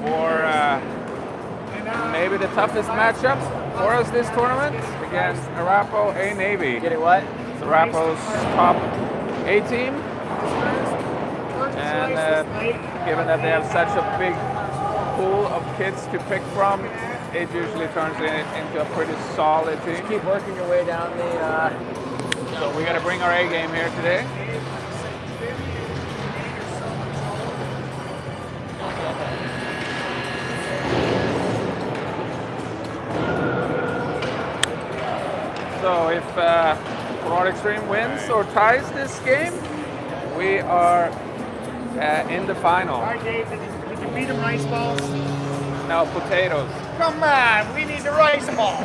for maybe the toughest matchups for us this tournament against Arapahoe A Navy. Get it what? It's Arapahoe's top A team. And given that they have such a big pool of kids to pick from, it usually turns into a pretty solid team. Just keep working your way down the... So we got to bring our A game here today. So if Broad Extreme wins or ties this game, we are in the final. All right, Dave, did you feed them rice balls? No, potatoes. Come on, we need the rice balls.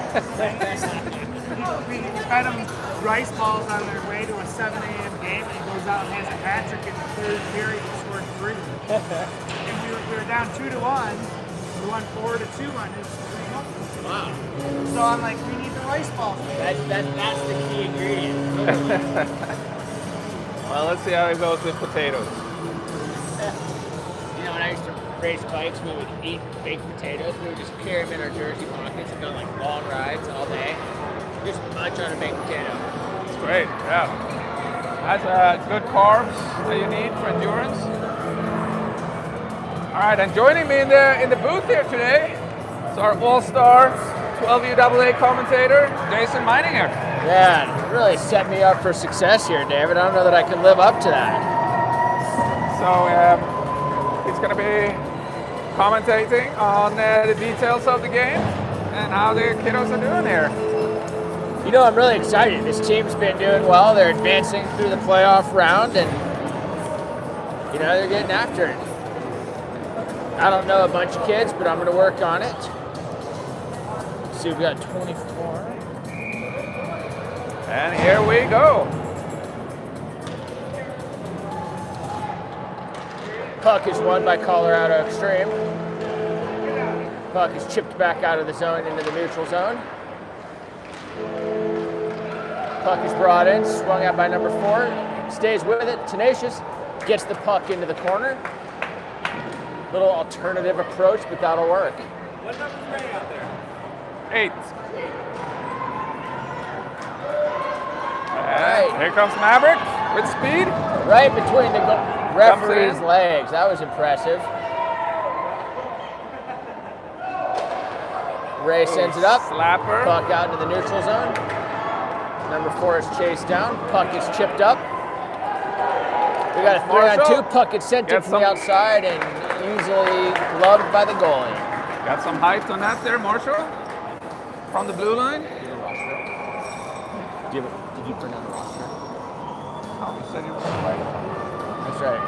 We fed them rice balls on their way to a 7 a.m. game, and he goes out and has a hat trick in the third period and scored 3. And we were down 2-1. We won 4-2 on his 3. Wow. So I'm like, we need the rice balls. That's the key ingredient. Well, let's see how it goes with potatoes. You know, when I used to race bikes, we would eat baked potatoes. We would just carry them in our jersey pockets and go on like long rides all day. Just munch on a baked potato. It's great, yeah. That's good carbs that you need for endurance. All right, and joining me in the booth here today is our all-star 12UAA commentator, Jason Meininger. Yeah, it really set me up for success here, David. I don't know that I can live up to that. So he's going to be commentating on the details of the game and how the kiddos are doing here. You know, I'm really excited. This team's been doing well. They're advancing through the playoff round, and, you know, they're getting after it. I don't know a bunch of kids, but I'm going to work on it. Let's see, we've got 24. And here we go. Puck is won by Colorado Extreme. Puck is chipped back out of the zone into the neutral zone. Puck is brought in, swung out by number 4, stays with it, tenacious, gets the puck into the corner. Little alternative approach, but that'll work. What number is Ray out there? 8. Right. Here comes Maverick with speed. Right between the referee's legs. That was impressive. Ray sends it up. Slapper. Puck out into the neutral zone. Number 4 is chased down. Puck is chipped up. We got a 3-on-2. Puck is sent in from the outside and easily gloved by the goalie. Got some height on that there, Marshall. From the blue line. Did you print out the roster? Oh, you said you were right. That's right.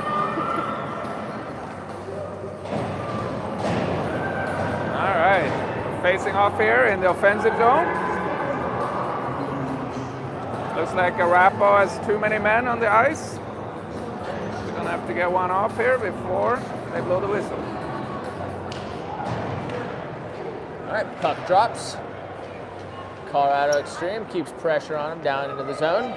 All right. Facing off here in the offensive zone. Looks like Arapahoe has too many men on the ice. We're gonna have to get one off here before they blow the whistle. All right, puck drops. Colorado Extreme keeps pressure on him down into the zone.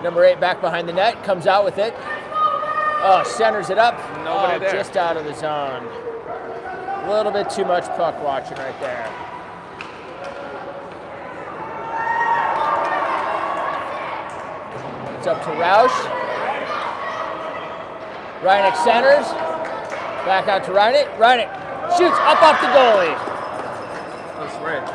Number 8 back behind the net, comes out with it. Oh, centers it up. Nobody there. Just out of the zone. A little bit too much puck watching right there. It's up to Roush. Reineck centers. Back out to Reineck. Reineck shoots up off the goalie. That's right.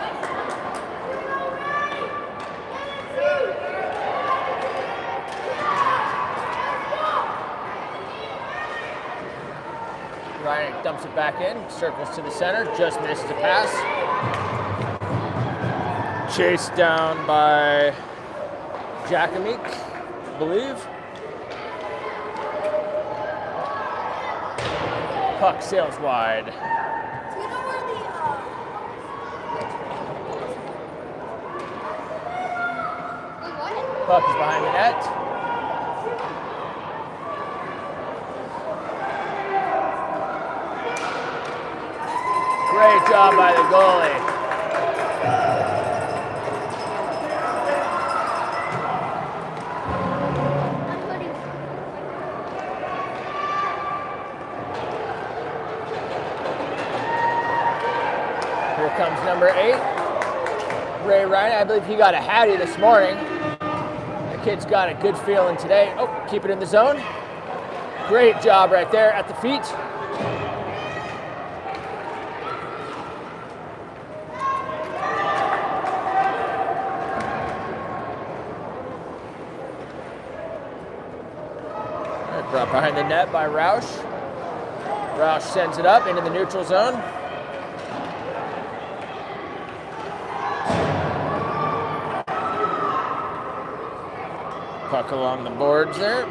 Reineck dumps it back in, circles to the center, just misses a pass. Chased down by Jackamik, I believe. Puck sails wide. Puck is behind the net. Great job by the goalie. comes number 8, Ray Ryan. I believe he got a Hattie this morning. The kid's got a good feeling today. Oh, keep it in the zone. Great job right there at the feet. Brought behind the net by Roush. Roush sends it up into the neutral zone. Puck along the boards there.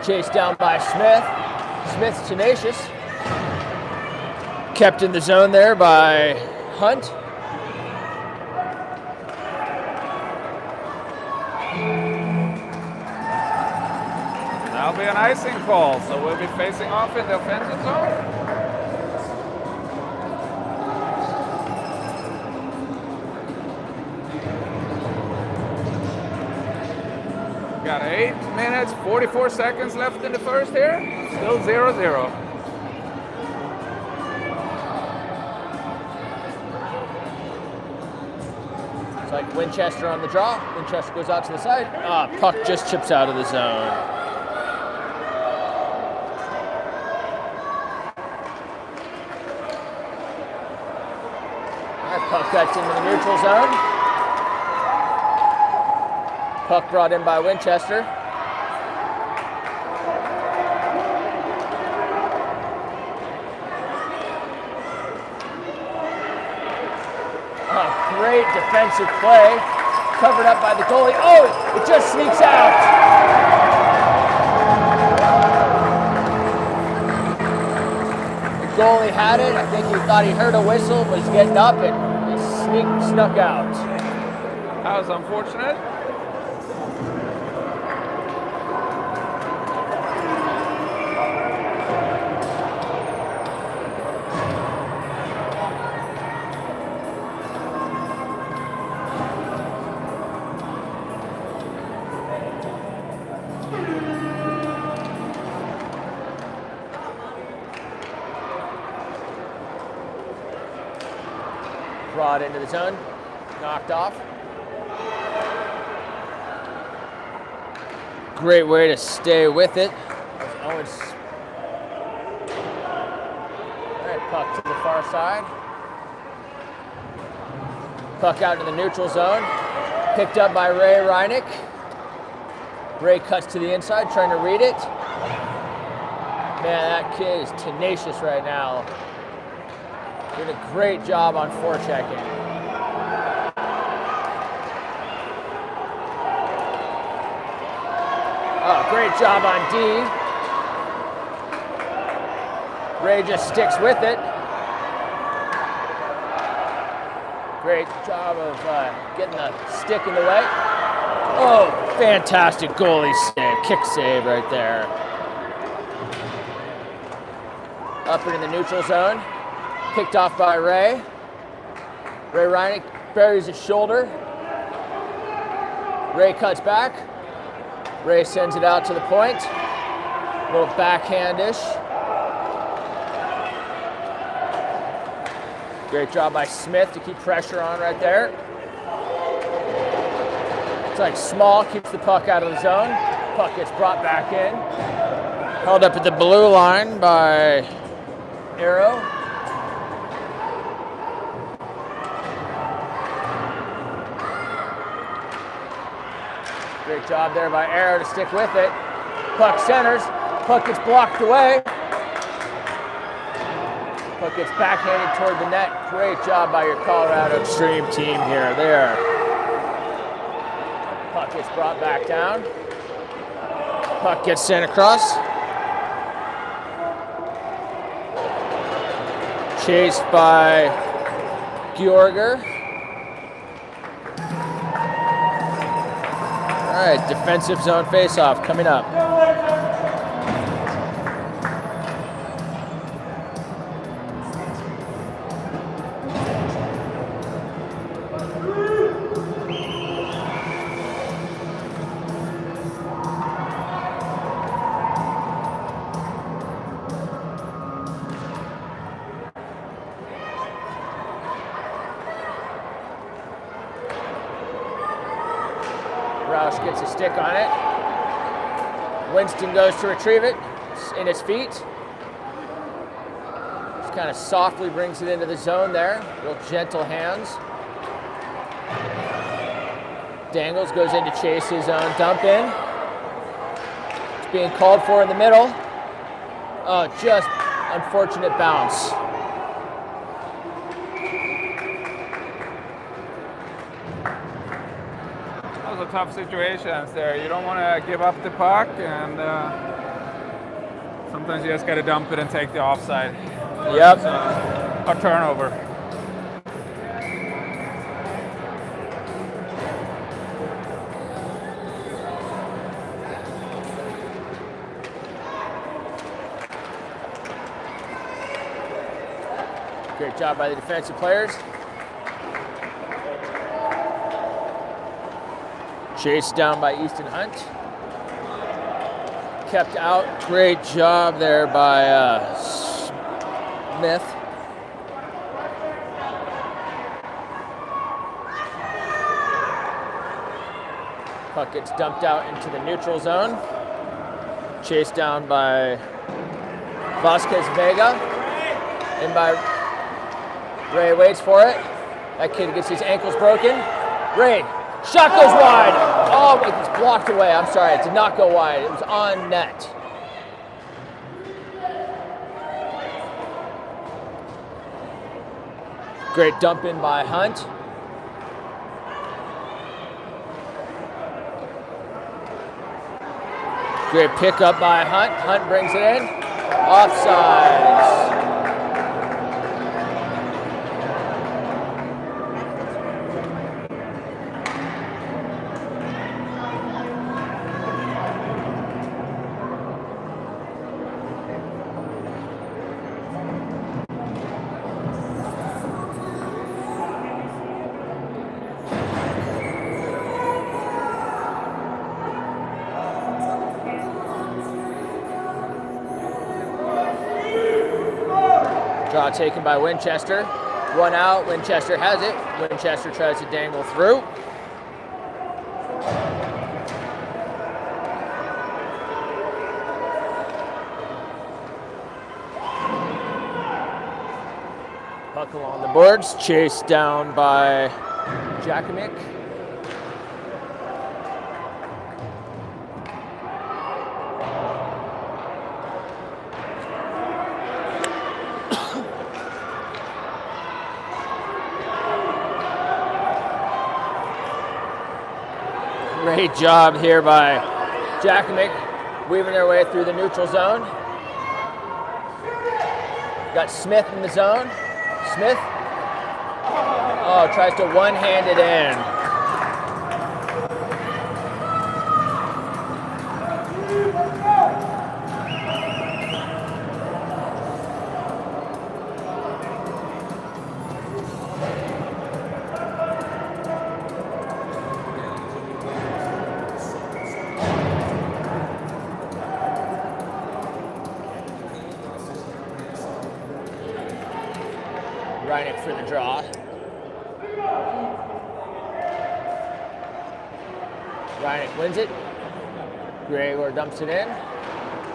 Chased down by Smith. Smith's tenacious. Kept in the zone there by Hunt. That'll be an icing call, so we'll be facing off in the offensive zone. Got 8 minutes, 44 seconds left in the first here. Still 0-0. It's like Winchester on the draw. Winchester goes out to the side. Puck just chips out of the zone. Puck cuts into the neutral zone. Puck brought in by Winchester. Great defensive play. Covered up by the goalie. Oh, it just sneaks out. Goalie had it. I think he thought he heard a whistle, was getting up, and he snuck out. That was unfortunate. Brought into the zone, knocked off. Great way to stay with it. Owens. All right, puck to the far side. Puck out to the neutral zone. Picked up by Ray Reinick. Ray cuts to the inside, trying to read it. Man, that kid is tenacious right now. Did a great job on forechecking. Oh, great job on D. Ray just sticks with it. Great job of getting the stick in the way. Oh, fantastic goalie save, kick save right there. Up into the neutral zone. Picked off by Ray. Ray Reinick buries his shoulder. Ray cuts back. Ray sends it out to the point. A little backhandish. Great job by Smith to keep pressure on right there. It's like Small keeps the puck out of the zone. Puck gets brought back in. Held up at the blue line by Arrow. Great job there by Arrow to stick with it. Puck centers. Puck gets blocked away. Puck gets backhanded toward the net. Great job by your Colorado Extreme team here. There. Puck gets brought back down. Puck gets sent across. Chased by Georger. All right, defensive zone faceoff coming up. gets a stick on it. Winston goes to retrieve it in his feet. Just kind of softly brings it into the zone there. Real gentle hands. Dangles, goes in to chase his own dump in. It's being called for in the middle. Oh, just unfortunate bounce. Those are tough situations there. You don't want to give up the puck, and sometimes you just got to dump it and take the offside. Yep. A turnover. Great job by the defensive players. Chased down by Easton Hunt. Kept out. Great job there by Smith. Puck gets dumped out into the neutral zone. Chased down by Vasquez Vega. In by Ray, waits for it. That kid gets his ankles broken. Ray, shot goes wide. Oh, it's blocked away. I'm sorry, it did not go wide. It was on net. Great dump in by Hunt. Great pickup by Hunt. Hunt brings it in. Offsides. Draw taken by Winchester. One out, Winchester has it. Winchester tries to dangle through. Puck along the boards, chased down by Jakimic. Great job here by Jakimic, weaving their way through the neutral zone. Got Smith in the zone. Smith, oh, tries to one-hand it in. Reineck for the draw. Reineck wins it. Gregor dumps it in.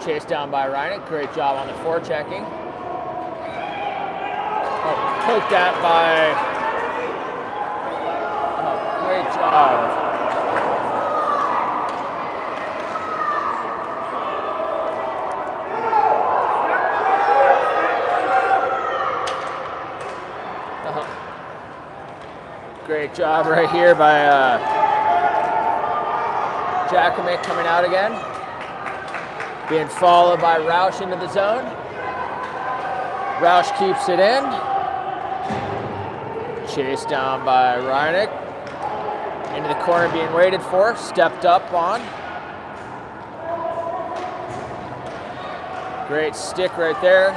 Chased down by Reineck. Great job on the forechecking. Oh, poked at by... Oh, great job. Great job right here by Jakimic coming out again. Being followed by Roush into the zone. Roush keeps it in. Chased down by Reineck. Into the corner being waited for. Stepped up on. Great stick right there.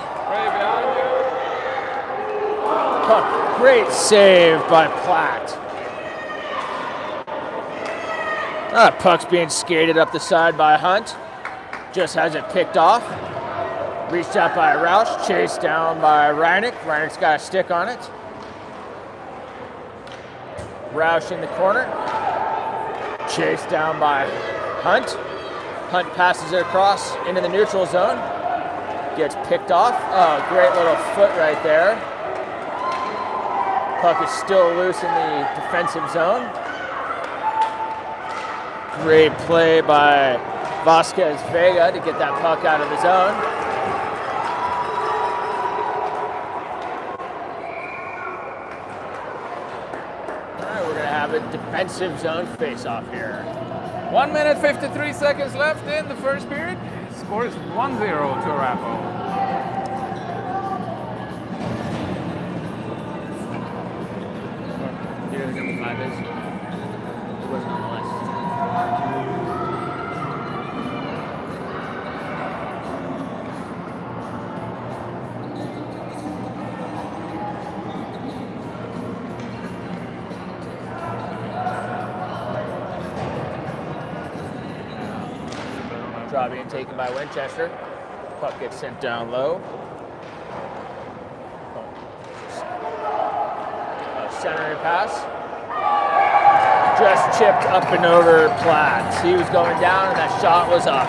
Great save by Platt. Puck's being skated up the side by Hunt. Just has it picked off. Reached out by Roush. Chased down by Reineck. Reineck's got a stick on it. Roush in the corner. Chased down by Hunt. Hunt passes it across into the neutral zone. Gets picked off. Oh, great little foot right there. Puck is still loose in the defensive zone. Great play by Vasquez Vega to get that puck out of the zone. All right, we're going to have a defensive zone face-off here. 1 minute 53 seconds left in the first period. Score is 1-0 to Arapahoe. Do you know who number 5 is? It wasn't on the list. Draw being taken by Winchester. Puck gets sent down low. Centering pass. Just chipped up and over Platt. He was going down and that shot was up.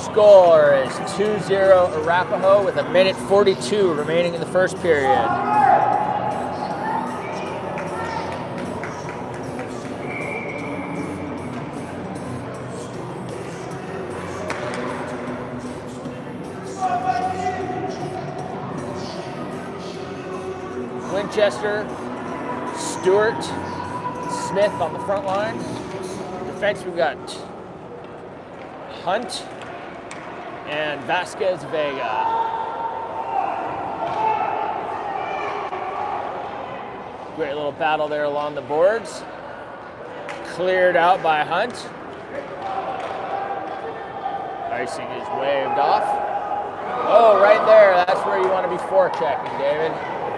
Score is 2-0 Arapahoe with 1:42 remaining in the first period. Winchester, Stewart, Smith on the front line. Defense, we've got Hunt and Vasquez Vega. Great little battle there along the boards. Cleared out by Hunt. Icing is waved off. Oh, right there. That's where you want to be forechecking, David.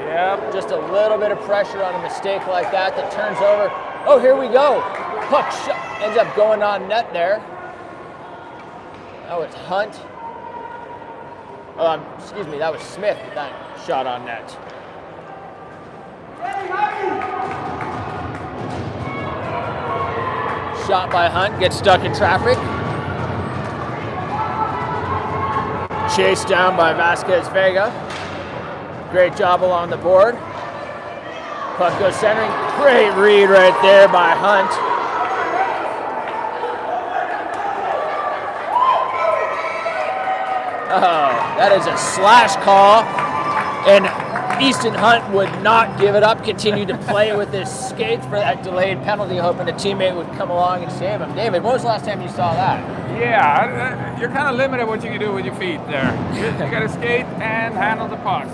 Yep. Just a little bit of pressure on a mistake like that turns over. Oh, here we go. Puck ends up going on net there. That was Hunt. Excuse me, that was Smith that shot on net. Shot by Hunt, gets stuck in traffic. Chased down by Vasquez Vega. Great job along the board. Puck goes centering. Great read right there by Hunt. Oh, that is a slash call. And Easton Hunt would not give it up, continue to play with his skates for that delayed penalty, hoping a teammate would come along and save him. David, when was the last time you saw that? Yeah, you're kind of limited what you can do with your feet there. You got to skate and handle the puck.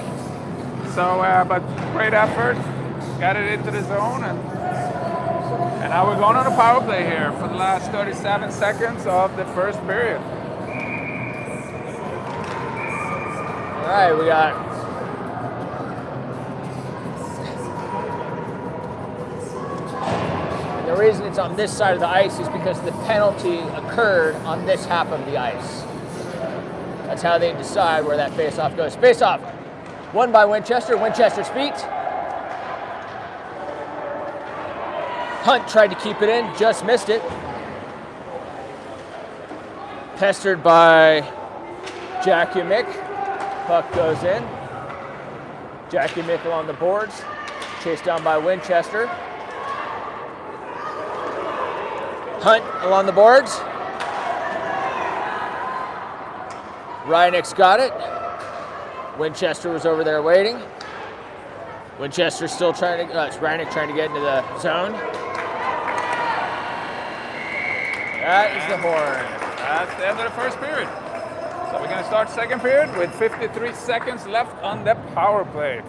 So, but great effort. Got it into the zone, and now we're going on a power play here for the last 37 seconds of the first period. All right, we got the reason it's on this side of the ice is because the penalty occurred on this half of the ice. That's how they decide where that face-off goes. Face-off, won by Winchester. Winchester's feet. Hunt tried to keep it in, just missed it. Pestered by Jackie Mick. Puck goes in. Jackie Mick along the boards. Chased down by Winchester. Hunt along the boards. Rynick's got it. Winchester was over there waiting. Winchester still trying to, it's Rynick trying to get into the zone. That is the horn. That's the end of the first period. So we're going to start second period with 53 seconds left on the power play.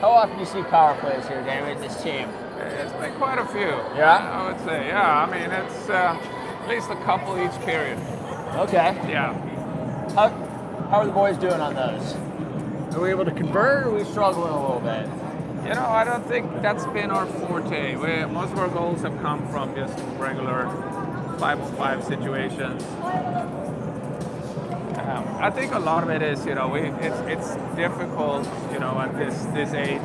How often do you see power plays here, David, in this team? It's been quite a few. Yeah? I would say, yeah. I mean, it's at least a couple each period. Okay. Yeah. How are the boys doing on those? Are we able to convert, or are we struggling a little bit? You know, I don't think that's been our forte. Most of our goals have come from just regular 5-on-5 situations. I think a lot of it is, it's difficult, at this age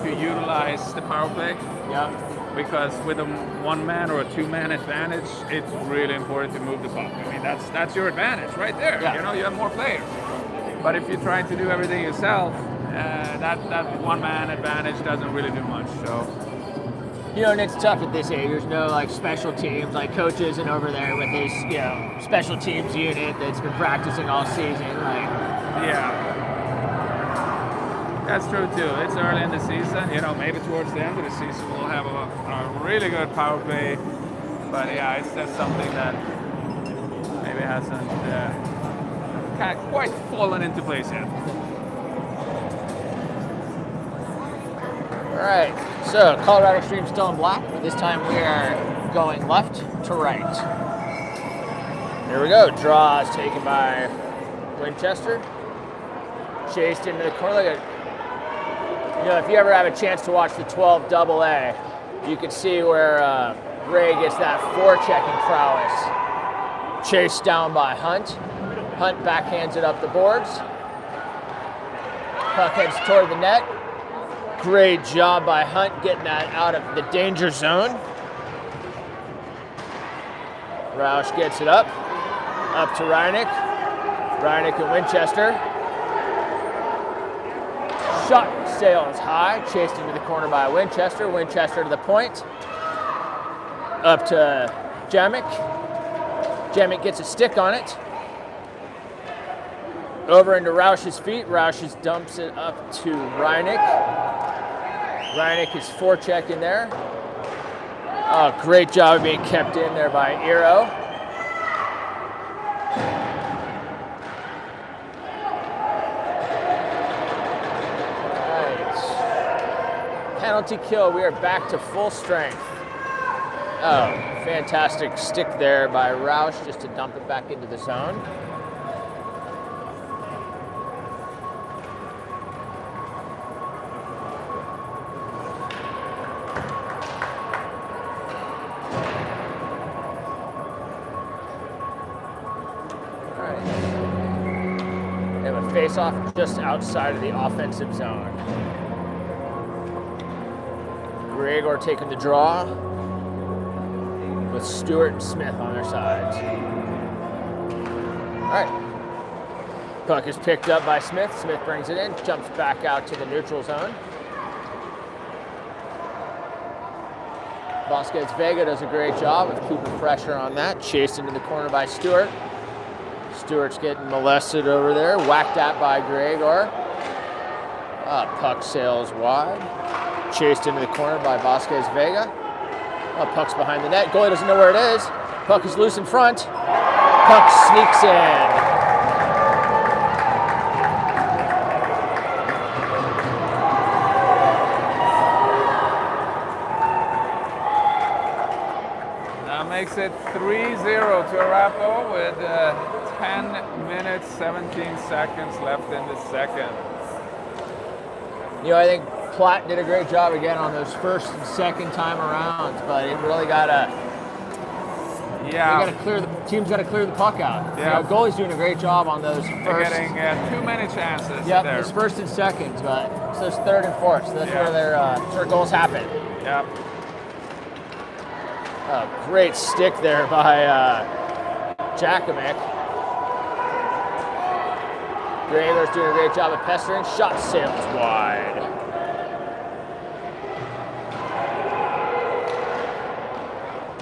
to utilize the power play. Yeah. Because with a one-man or a two-man advantage, it's really important to move the puck. I mean, that's your advantage right there. Yeah. You have more players. But if you're trying to do everything yourself, that one-man advantage doesn't really do much. So. And it's tough at this age. There's no like special teams, like coach isn't over there with his, special teams unit that's been practicing all season. Like, yeah, that's true too. It's early in the season. Maybe towards the end of the season we'll have a really good power play. But yeah, it's just something that maybe hasn't kind of quite fallen into place yet. all right. So Colorado Stream still in black, but this time we are going left to right. Here we go. Draw is taken by Winchester. Chased into the corner. Look at, if you ever have a chance to watch the 12 AA, you can see where Ray gets that forechecking prowess. Chased down by Hunt. Hunt backhands it up the boards. Puck heads toward the net. Great job by Hunt getting that out of the danger zone. Roush gets it up to Reineck. Reineck and Winchester. Shot sails high, chased into the corner by Winchester. Winchester to the point. Up to Jamick. Jamick gets a stick on it. Over into Roush's feet. Roush dumps it up to Reineck. Reineck is forechecking there. Oh, great job of being kept in there by Eero. Right. Penalty kill. We are back to full strength. Oh, fantastic stick there by Roush just to dump it back into the zone. Face-off just outside of the offensive zone. Gregor taking the draw with Stewart and Smith on their sides. All right. Puck is picked up by Smith. Smith brings it in, jumps back out to the neutral zone. Vasquez Vega does a great job of keeping pressure on that. Chased into the corner by Stewart. Stewart's getting molested over there, whacked at by Gregor. Puck sails wide. Chased into the corner by Vasquez Vega. Puck's behind the net. Goalie doesn't know where it is. Puck is loose in front. Puck sneaks in. That makes it 3-0 to Arapahoe with 10 minutes, 17 seconds left in the second. I think Platt did a great job again on those first and second time arounds, but it really team's got to clear the puck out. Yeah. Goalie's doing a great job on those first. They're getting too many chances. Yep, there. those first and seconds, but it's those third and fourth. So that's where goals happen. Yep. Great stick there by Jakovic. Gregor's doing a great job of pestering. Shot sails wide.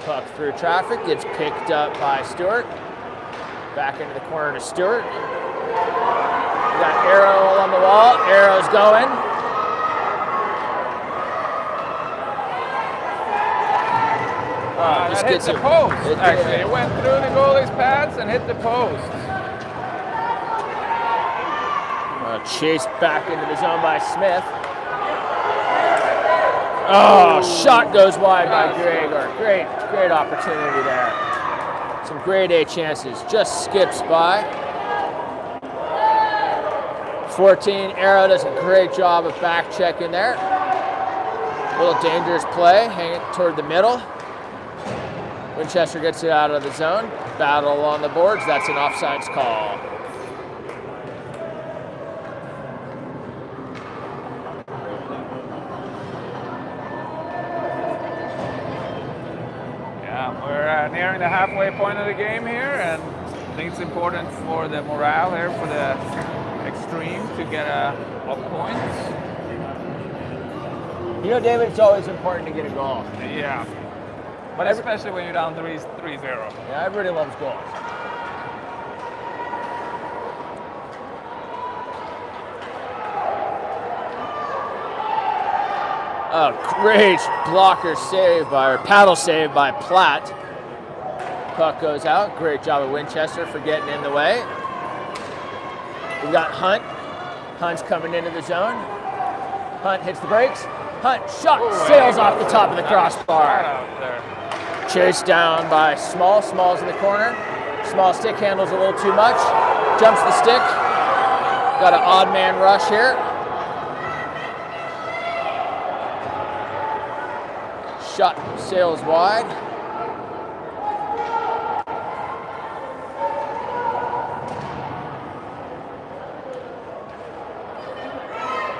Puck through traffic, gets picked up by Stewart. Back into the corner to Stewart. We got Arrow on the wall. Arrow's going. That hit the post, actually. It went through the goalie's pads and hit the post. Chased back into the zone by Smith. Oh, shot goes wide by Gregor. Great opportunity there. Some grade A chances. Just skips by. 14, Arrow does a great job of back checking there. A little dangerous play, hang it toward the middle. Winchester gets it out of the zone. Battle on the boards. That's an offsides call. nearing the halfway point of the game here, and I think it's important for the morale here for the extreme to get a point. You know, David, it's always important to get a goal. Yeah, but especially when you're down 3-0. Yeah, everybody loves goals. A great blocker save or paddle save by Platt. Puck goes out. Great job of Winchester for getting in the way. We got Hunt. Hunt's coming into the zone. Hunt hits the brakes. Hunt shot sails off the top of the crossbar. Chased down by Small. Small's in the corner. Small stick handles a little too much. Jumps the stick. Got an odd man rush here. Shot sails wide.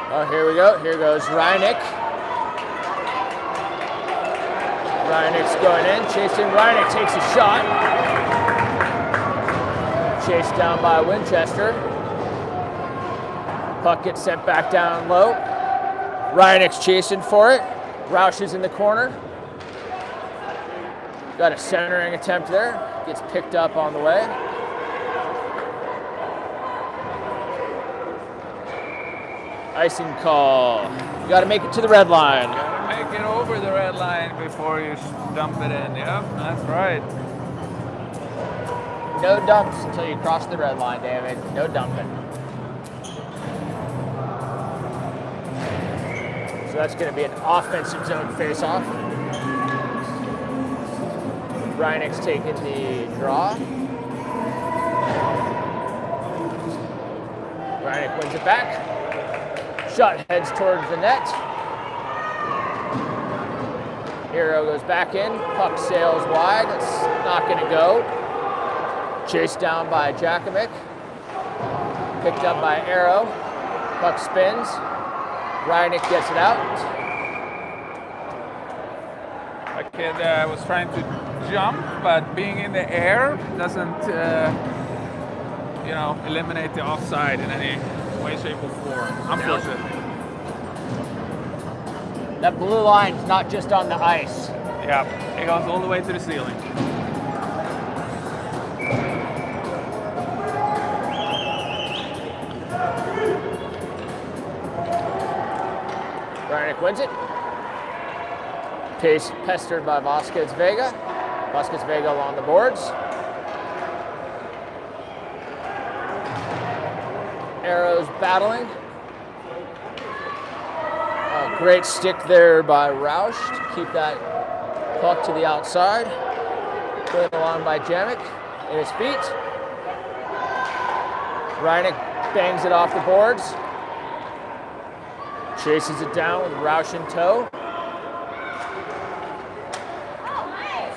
Oh, here we go. Here goes Reineck. Reineck's going in. Chasing. Reineck takes a shot. Chased down by Winchester. Puck gets sent back down low. Reineck's chasing for it. Roush is in the corner. Got a centering attempt there. Gets picked up on the way. Icing call. You got to make it to the red line. Gotta make it over the red line before you dump it in. Yep, that's right. No dumps until you cross the red line, David. No dumping. So that's going to be an offensive zone face-off. Reineck's taking the draw. Reineck wins it back. Shot heads towards the net. Hero goes back in. Puck sails wide. It's not going to go. Chased down by Jakovic. Picked up by Arrow. Puck spins. Reineck gets it out. That kid was trying to jump, but being in the air doesn't, eliminate the offside in any way, shape, or form. Unfortunately. That blue line's not just on the ice. Yeah, it goes all the way to the ceiling. Reineck wins it. Pace pestered by Vasquez Vega. Vasquez Vega along the boards. Arrows battling. Oh, great stick there by Roush to keep that puck to the outside. Put along by Jamek in his feet. Reineck bangs it off the boards. Chases it down with Roush in tow.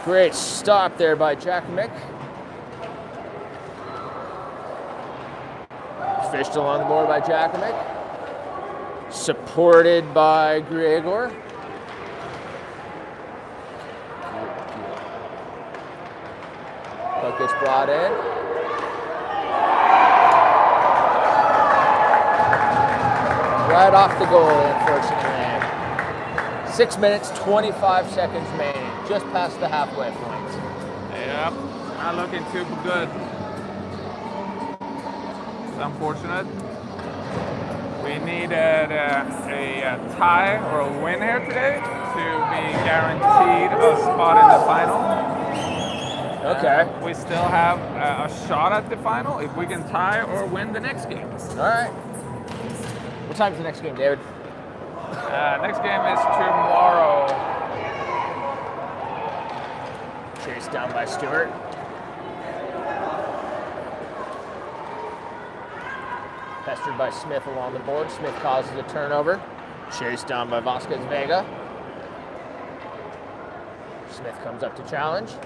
Great stop there by Jakovic. Fished along the board by Jakovic. Supported by Gregor. Puck gets brought in. Right off the goal, unfortunately. 6 minutes, 25 seconds remaining. Just past the halfway point. Yeah, not looking too good. It's unfortunate. We needed a tie or a win here today to be guaranteed a spot in the final. Okay. We still have a shot at the final if we can tie or win the next game. All right. What time's the next game, David? Next game is tomorrow. Chased down by Stewart. Pestered by Smith along the board. Smith causes a turnover. Chased down by Vasquez Vega. Smith comes up to challenge.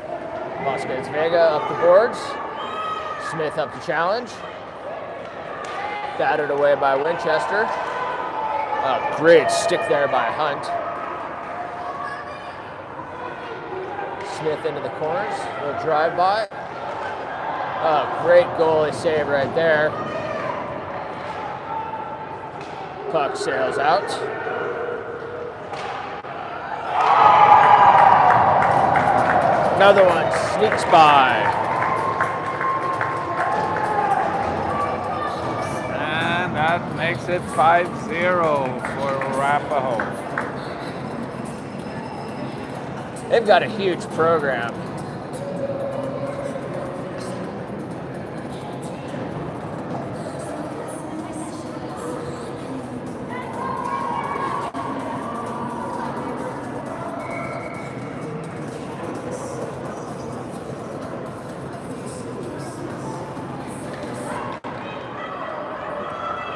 Vasquez Vega up the boards. Smith up to challenge. Battered away by Winchester. Oh, great stick there by Hunt. Smith into the corners. Little drive-by. Oh, great goalie save right there. Puck sails out. Another one sneaks by. And that makes it 5-0 for Arapahoe. They've got a huge program.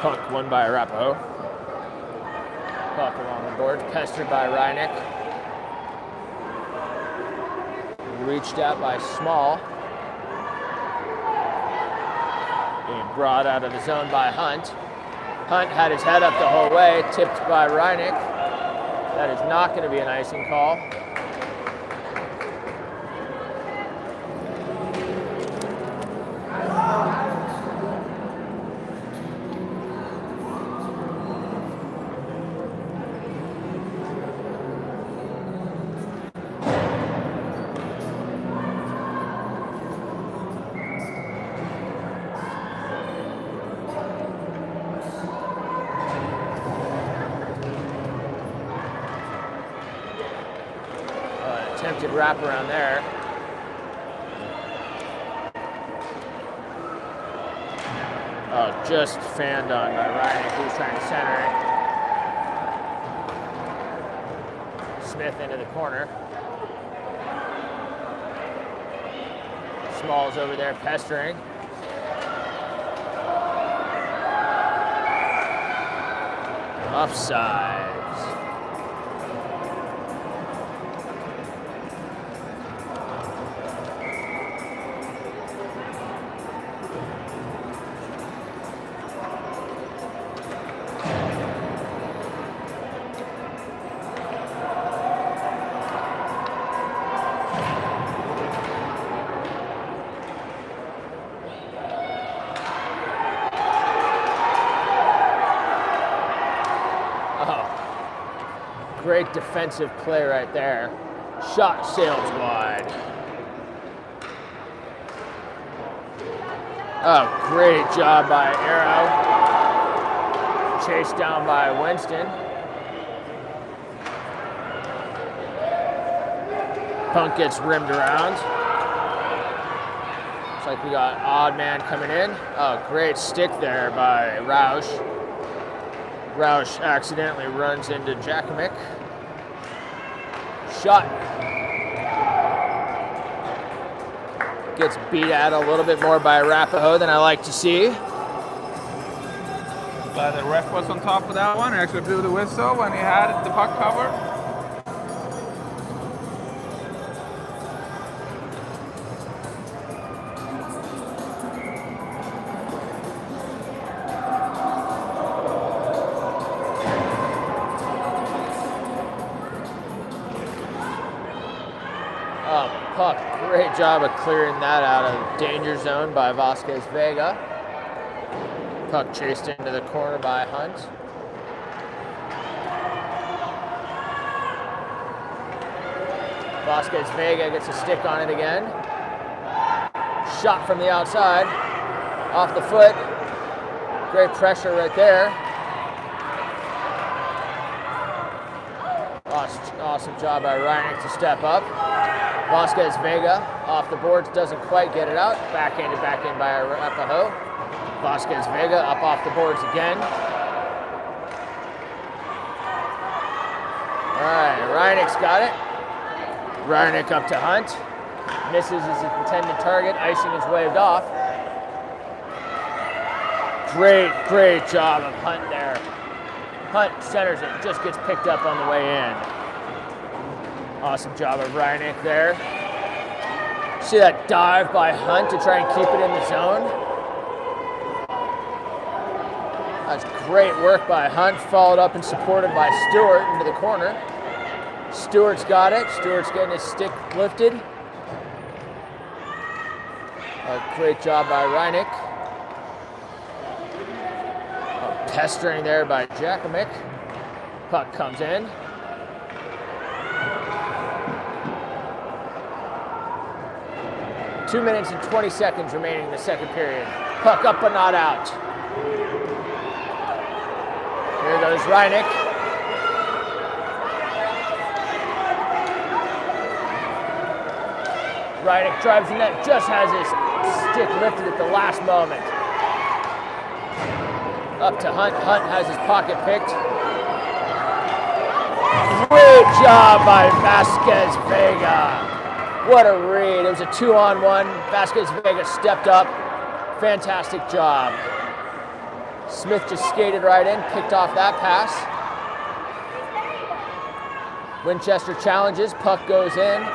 Puck won by Arapahoe. Puck along the boards, pestered by Reineck. Reached out by Small. Being brought out of the zone by Hunt. Hunt had his head up the whole way, tipped by Reineck. That is not going to be an icing call. Attempted wrap around there. Oh, just fanned on by Reineck, who's trying to center it. Smith into the corner. Small's over there pestering. Offsides. Great defensive play right there. Shot sails wide. Oh, great job by Arrow. Chased down by Winston. Puck gets rimmed around. Looks like we got odd man coming in. Oh, great stick there by Roush. Roush accidentally runs into Jakimick. Shot. Gets beat at a little bit more by Arapahoe than I like to see. Glad the ref was on top of that one. He actually blew the whistle when he had the puck cover. Puck, great job of clearing that out of danger zone by Vasquez Vega. Puck chased into the corner by Hunt. Vasquez Vega gets a stick on it again. Shot from the outside, off the foot. Great pressure right there. Awesome job by Reineck to step up. Vasquez Vega off the boards, doesn't quite get it out. Backhanded back in by Arapahoe. Vasquez Vega up off the boards again. All right, Reineck's got it. Reineck up to Hunt. Misses his intended target. Icing is waved off. Great job of Hunt there. Hunt centers it, just gets picked up on the way in. Awesome job of Reineck there. See that dive by Hunt to try and keep it in the zone? That's great work by Hunt, followed up and supported by Stewart into the corner. Stewart's got it. Stewart's getting his stick lifted. Great job by Reineck. Pestering there by Jakimick. Puck comes in. Two minutes and 20 seconds remaining in the second period. Puck up but not out. Here goes Reineck. Reineck drives the net, just has his stick lifted at the last moment. Up to Hunt. Hunt has his pocket picked. Great job by Vasquez Vega. What a read. It was a 2-on-1. Vasquez Vega stepped up. Fantastic job. Smith just skated right in, picked off that pass. Winchester challenges, puck goes in.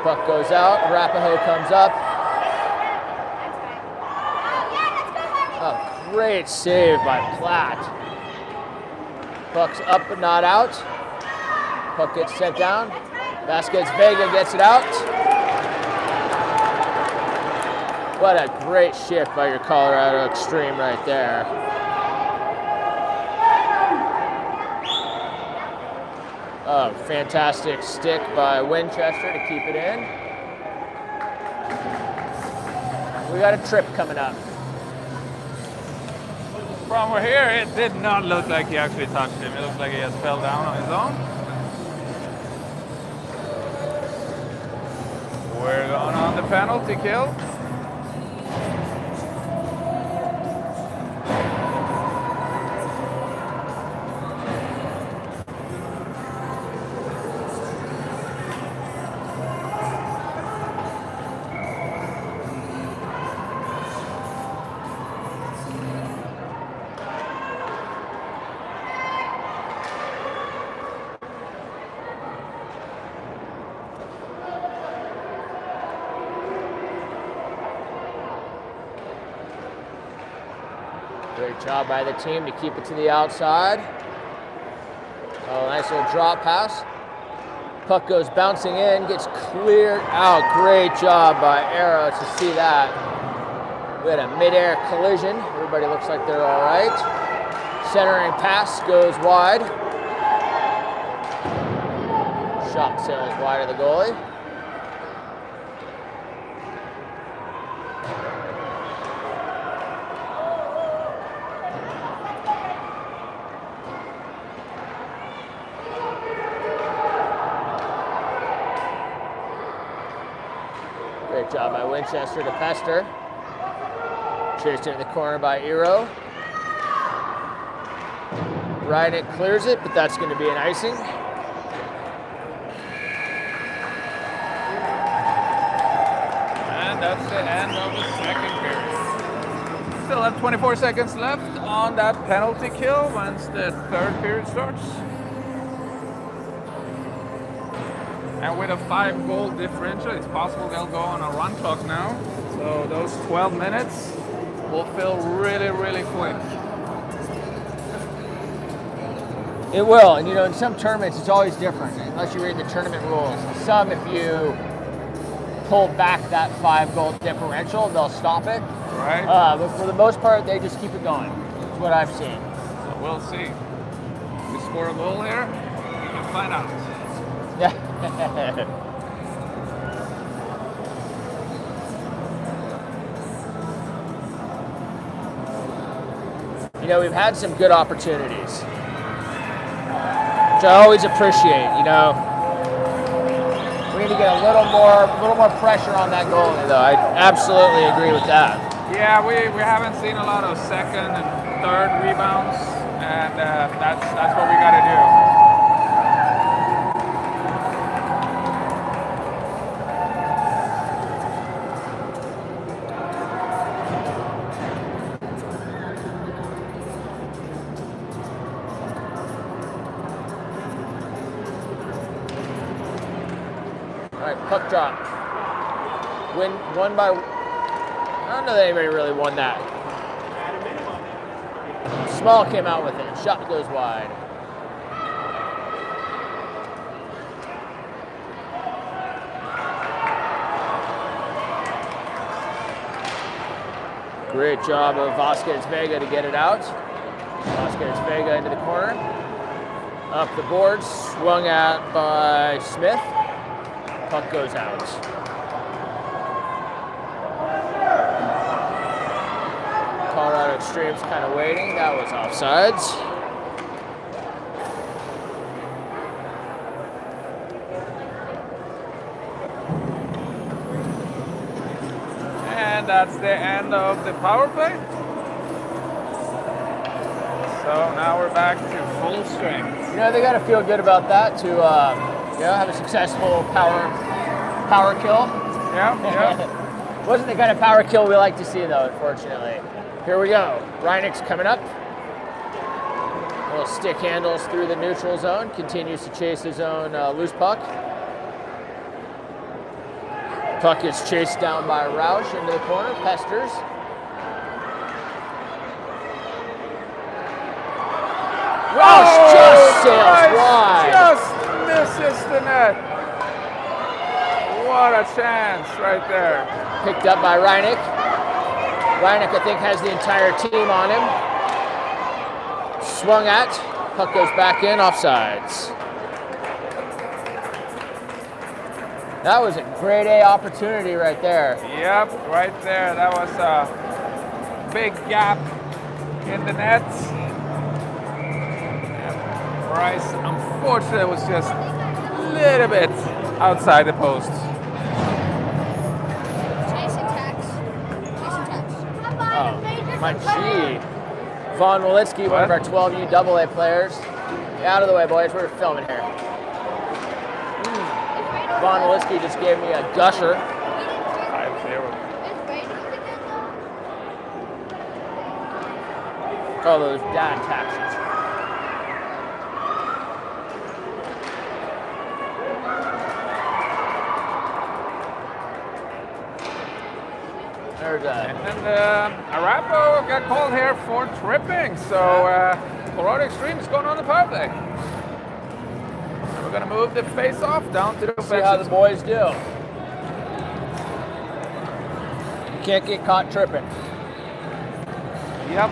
Puck goes out, Arapahoe comes up. Oh, great save by Platt. Puck's up but not out. Puck gets sent down. Vasquez Vega gets it out. What a great shift by your Colorado Extreme right there. Oh, fantastic stick by Winchester to keep it in. We got a trip coming up. From here, it did not look like he actually touched him. It looked like he just fell down on his own. We're going on the penalty kill. Great job by the team to keep it to the outside. Oh, nice little drop pass. Puck goes bouncing in, gets cleared out. Great job by Arrow to see that. We had a mid-air collision. Everybody looks like they're all right. Centering pass goes wide. Shot sails wide of the goalie. Great job by Winchester to Pester. Chased in the corner by Eero. Reineck clears it, but that's going to be an icing. And that's the end of the second period. Still have 24 seconds left on that penalty kill once the third period starts. And with a 5-goal differential, it's possible they'll go on a run clock now. So those 12 minutes will feel really, really quick. It will, and you know, in some tournaments it's always different, unless you read the tournament rules. Some, if you pull back that 5-goal differential, they'll stop it. Right. But for the most part, they just keep it going. That's what I've seen. So we'll see. If we score a goal here, we can find out. Yeah. You know, we've had some good opportunities, which I always appreciate. You know, we need to get a little more pressure on that goalie, though. I absolutely agree with that. Yeah, we haven't seen a lot of second and third rebounds, and that's what we got to do. All right, puck drop. Won by. I don't know that anybody really won that. Small came out with it. Shot goes wide. Great job of Vasquez Vega to get it out. Vasquez Vega into the corner. Up the board, swung at by Smith. Puck goes out. Colorado Extreme's kind of waiting. That was offsides. And that's the end of the power play. So now we're back to full strength. You know, they got to feel good about that to have a successful power kill. Yeah. Wasn't the kind of power kill we like to see, though, unfortunately. Here we go. Reineck's coming up. Little stick handles through the neutral zone. Continues to chase his own loose puck. Puck is chased down by Roush into the corner. Pesters. Roush just sails wide. Just misses the net. What a chance right there. Picked up by Reineck. Reineck, I think, has the entire team on him. Swung at. Puck goes back in, offsides. That was a grade A opportunity right there. Yep, right there. That was a big gap in the net. And Bryce, unfortunately, was just a little bit outside the post. Oh, my G. Vaughn Walitsky, one of our 12U AA players. Get out of the way, boys. We're filming here. Vaughn Walitsky just gave me a gusher. 5-0. Call those dad taxes. There's And Arapahoe got called here for tripping, so Colorado Extreme is going on the power play. We're going to move the face-off down to the see how the boys do. You can't get caught tripping. Yep.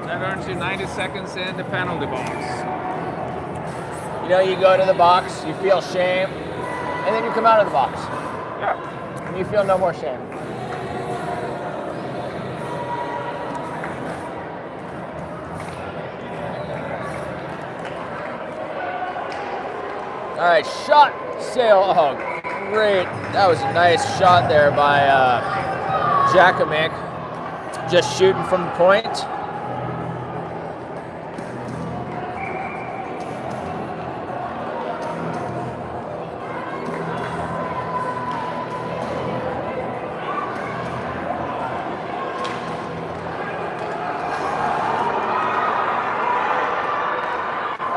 That earns you 90 seconds in the penalty box. You know, you go to the box, you feel shame, and then you come out of the box. Yeah. And you feel no more shame. All right, shot, sail. Oh, great. That was a nice shot there by Jackamik. Just shooting from the point.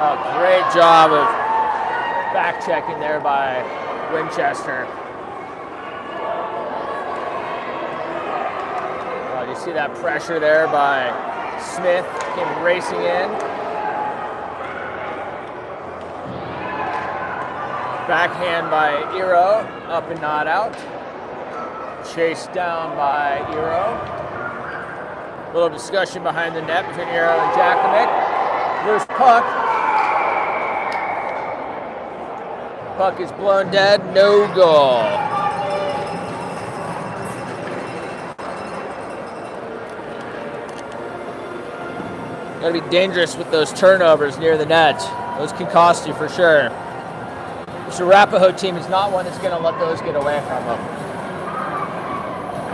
Oh, great job of back checking there by Winchester. Oh, do you see that pressure there by Smith? Came racing in. Backhand by Eero, up and not out. Chased down by Eero. Little discussion behind the net between Eero and Jackamik. Loose puck. Puck is blown dead, no goal. Gotta be dangerous with those turnovers near the net. Those can cost you for sure. This Arapahoe team is not one that's gonna let those get away from them.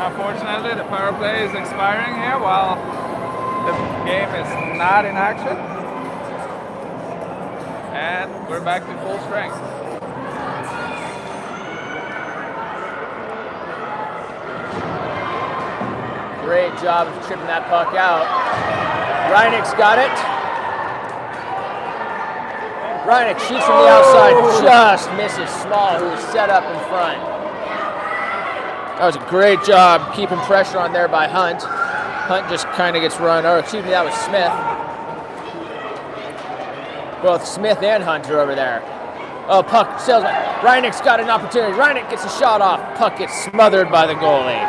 Unfortunately, the power play is expiring here while the game is not in action. And we're back to full strength. Great job of tripping that puck out. Reineck's got it. Reineck shoots from the outside, just misses Small, who was set up in front. That was a great job keeping pressure on there by Hunt. Hunt just kind of gets run over. Excuse me, that was Smith. Both Smith and Hunt are over there. Oh, puck sails. Reineck's got an opportunity. Reineck gets a shot off. Puck gets smothered by the goalie.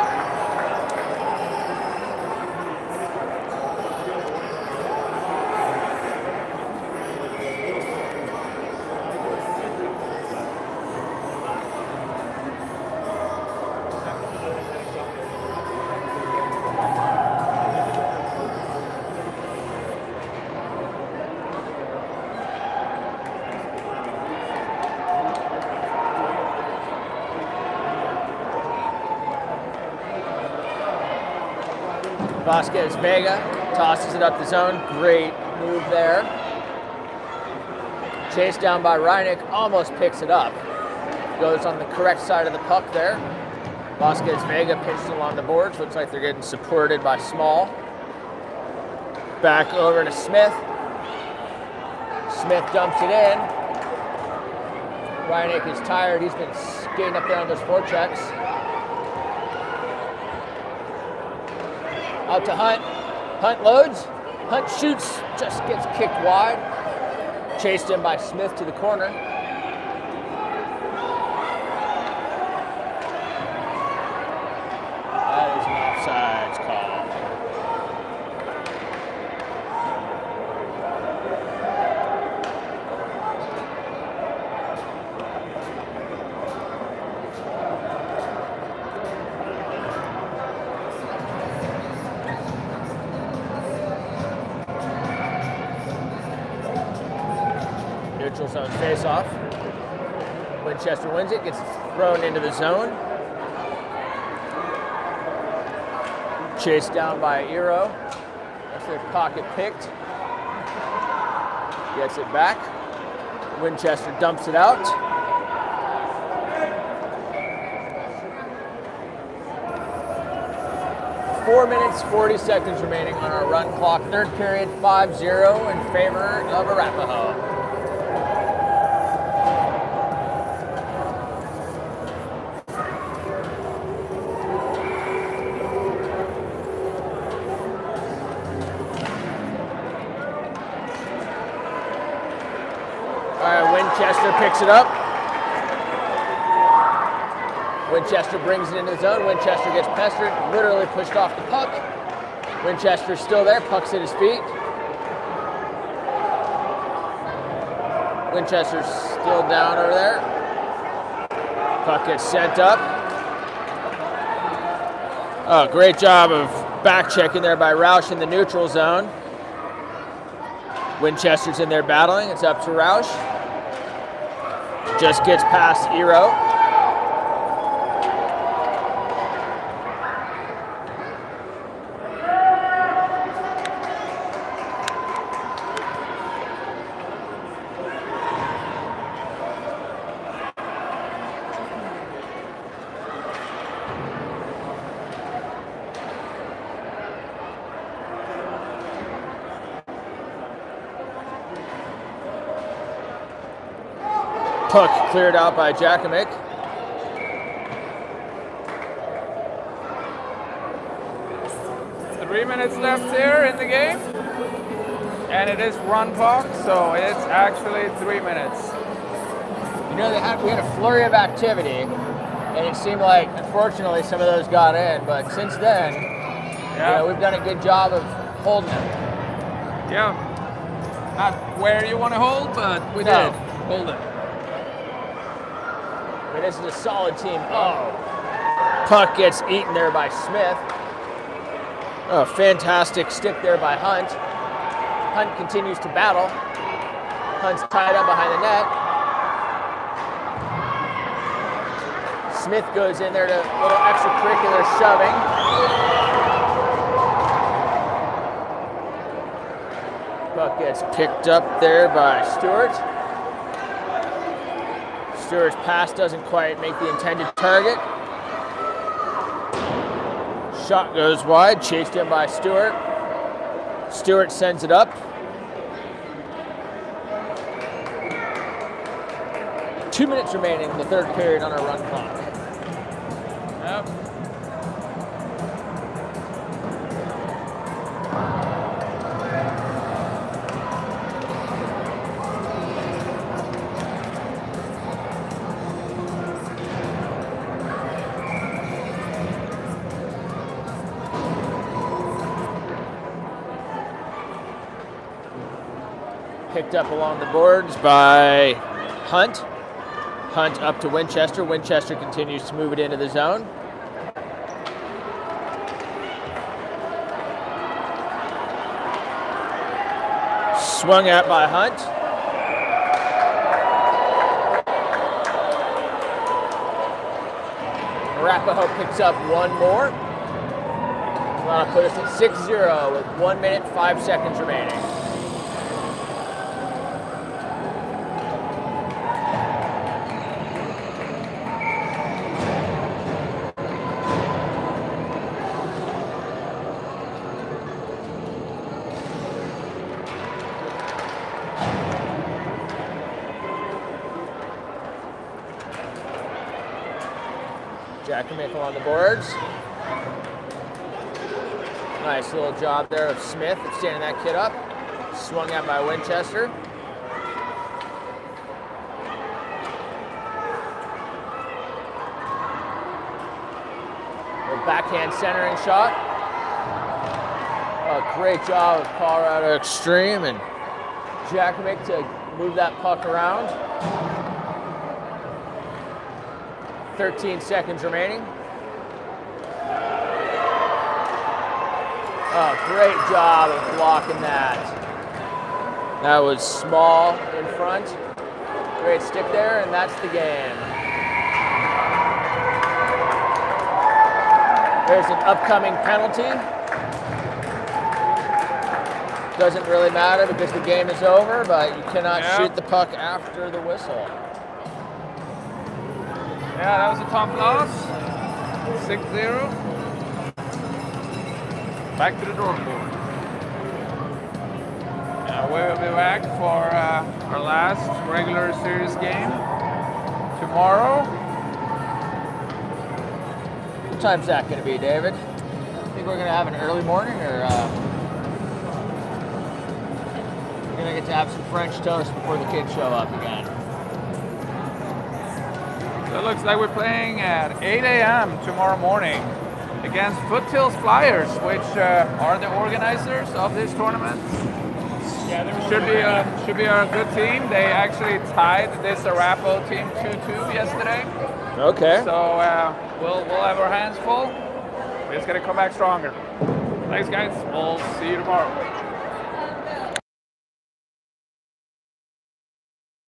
Vasquez Vega tosses it up the zone. Great move there. Chased down by Reineck, almost picks it up. Goes on the correct side of the puck there. Vasquez Vega pitched along the boards. Looks like they're getting supported by Small. Back over to Smith. Smith dumps it in. Reineck is tired. He's been skating up there on those forechecks. Out to Hunt. Hunt loads. Hunt shoots. Just gets kicked wide. Chased in by Smith to the corner. That is an offsides call. Neutral zone face-off. Winchester wins it, gets thrown into the zone. Chased down by Eero. That's their pocket picked. Gets it back. Winchester dumps it out. Four minutes, 40 seconds remaining on our run clock. Third period, 5-0 in favor of Arapahoe. Winchester picks it up. Winchester brings it into the zone. Winchester gets pestered, literally pushed off the puck. Winchester's still there, puck's at his feet. Winchester's still down over there. Puck gets sent up. Oh, great job of back checking there by Roush in the neutral zone. Winchester's in there battling. It's up to Roush. Just gets past Eero. Puck cleared out by Jakimic. Three minutes left here in the game. And it is run puck, so it's actually 3 minutes. You know, we had a flurry of activity, and it seemed like, unfortunately, some of those got in. But since then, Yeah. we've done a good job of holding them. Yeah. Not where you want to hold, but we No. did. Hold it. I mean, this is a solid team. Oh. Puck gets eaten there by Smith. Oh, fantastic stick there by Hunt. Hunt continues to battle. Hunt's tied up behind the net. Smith goes in there to a little extracurricular shoving. Puck gets picked up there by Stewart. Stewart's pass doesn't quite make the intended target. Shot goes wide, chased in by Stewart. Stewart sends it up. 2 minutes remaining in the third period on our run clock. Yep. Picked up along the boards by Hunt. Hunt up to Winchester. Winchester continues to move it into the zone. Swung at by Hunt. Arapahoe picks up one more. That'll put us at 6-0 with 1 minute, 5 seconds remaining. Jack Michael on the boards. Nice little job there of Smith standing that kid up. Swung out by Winchester. A backhand centering shot. A great job of Colorado Extreme and Jack Mick to move that puck around. 13 seconds remaining. Oh, great job of blocking that. That was small in front. Great stick there, and that's the game. There's an upcoming penalty. Doesn't really matter because the game is over, but you cannot shoot the puck after the whistle. Yeah, that was a tough loss. 6-0. Back to the drawing board. We'll be back for our last regular series game tomorrow. What time's that going to be, David? Think we're going to have an early morning, or we're going to get to have some French toast before the kids show up again? So it looks like we're playing at 8 a.m. tomorrow morning against Foothills Flyers, which are the organizers of this tournament. Yeah, Should be a good team. They actually tied this Arapahoe team 2-2 yesterday. Okay. So we'll have our hands full. We just gotta come back stronger. Thanks, guys. We'll see you tomorrow.